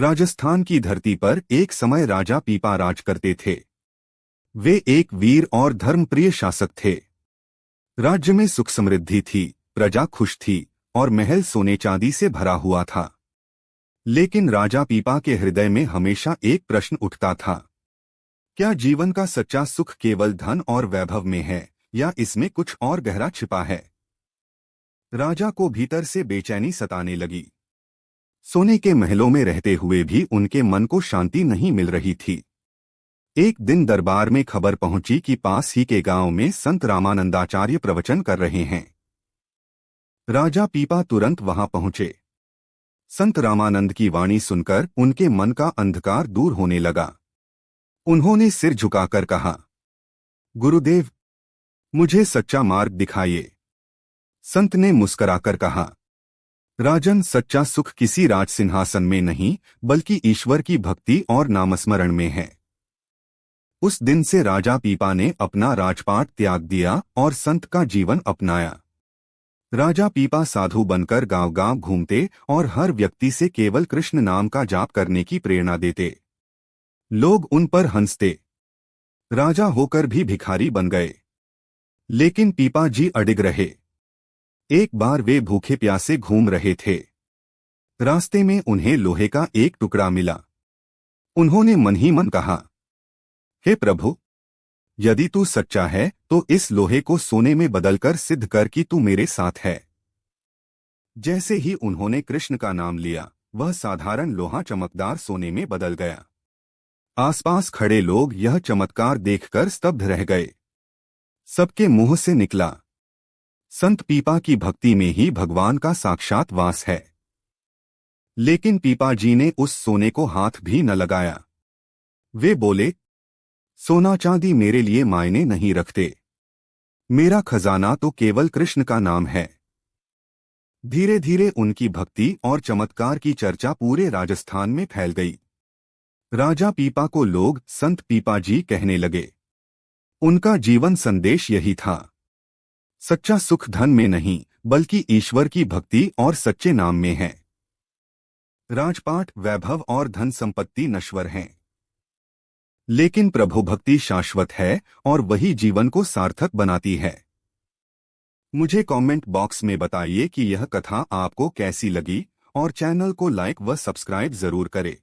राजस्थान की धरती पर एक समय राजा पीपा राज करते थे। वे एक वीर और धर्मप्रिय शासक थे। राज्य में सुख समृद्धि थी, प्रजा खुश थी और महल सोने चांदी से भरा हुआ था। लेकिन राजा पीपा के हृदय में हमेशा एक प्रश्न उठता था। क्या जीवन का सच्चा सुख केवल धन और वैभव में है या इसमें कुछ और गहरा छिपा है? राजा को भीतर से बेचैनी सताने लगी। सोने के महलों में रहते हुए भी उनके मन को शांति नहीं मिल रही थी। एक दिन दरबार में खबर पहुंची कि पास ही के गांव में संत रामानंदाचार्य प्रवचन कर रहे हैं। राजा पीपा तुरंत वहां पहुंचे। संत रामानंद की वाणी सुनकर उनके मन का अंधकार दूर होने लगा। उन्होंने सिर झुकाकर कहा, गुरुदेव, मुझे सच्चा मार्ग दिखाइए। संत ने मुस्कराकर कहा, राजन, सच्चा सुख किसी राज सिंहासन में नहीं बल्कि ईश्वर की भक्ति और नामस्मरण में है। उस दिन से राजा पीपा ने अपना राजपाट त्याग दिया और संत का जीवन अपनाया। राजा पीपा साधु बनकर गांव-गांव घूमते और हर व्यक्ति से केवल कृष्ण नाम का जाप करने की प्रेरणा देते। लोग उन पर हंसते। राजा होकर भी भिखारी बन गए। लेकिन पीपा जी अडिग रहे। एक बार वे भूखे प्यासे घूम रहे थे। रास्ते में उन्हें लोहे का एक टुकड़ा मिला। उन्होंने मन ही मन कहा, हे प्रभु, यदि तू सच्चा है तो इस लोहे को सोने में बदलकर सिद्ध कर कि तू मेरे साथ है। जैसे ही उन्होंने कृष्ण का नाम लिया, वह साधारण लोहा चमकदार सोने में बदल गया। आसपास खड़े लोग यह चमत्कार देखकर स्तब्ध रह गए। सबके मुंह से निकला, संत पीपा की भक्ति में ही भगवान का साक्षात वास है। लेकिन पीपा जी ने उस सोने को हाथ भी न लगाया। वे बोले, सोना चांदी मेरे लिए मायने नहीं रखते। मेरा खजाना तो केवल कृष्ण का नाम है। धीरे धीरे उनकी भक्ति और चमत्कार की चर्चा पूरे राजस्थान में फैल गई। राजा पीपा को लोग संत पीपा जी कहने लगे। उनका जीवन संदेश यही था, सच्चा सुख धन में नहीं बल्कि ईश्वर की भक्ति और सच्चे नाम में है। राजपाट, वैभव और धन संपत्ति नश्वर हैं, लेकिन प्रभु भक्ति शाश्वत है और वही जीवन को सार्थक बनाती है। मुझे कमेंट बॉक्स में बताइए कि यह कथा आपको कैसी लगी और चैनल को लाइक व सब्सक्राइब जरूर करें।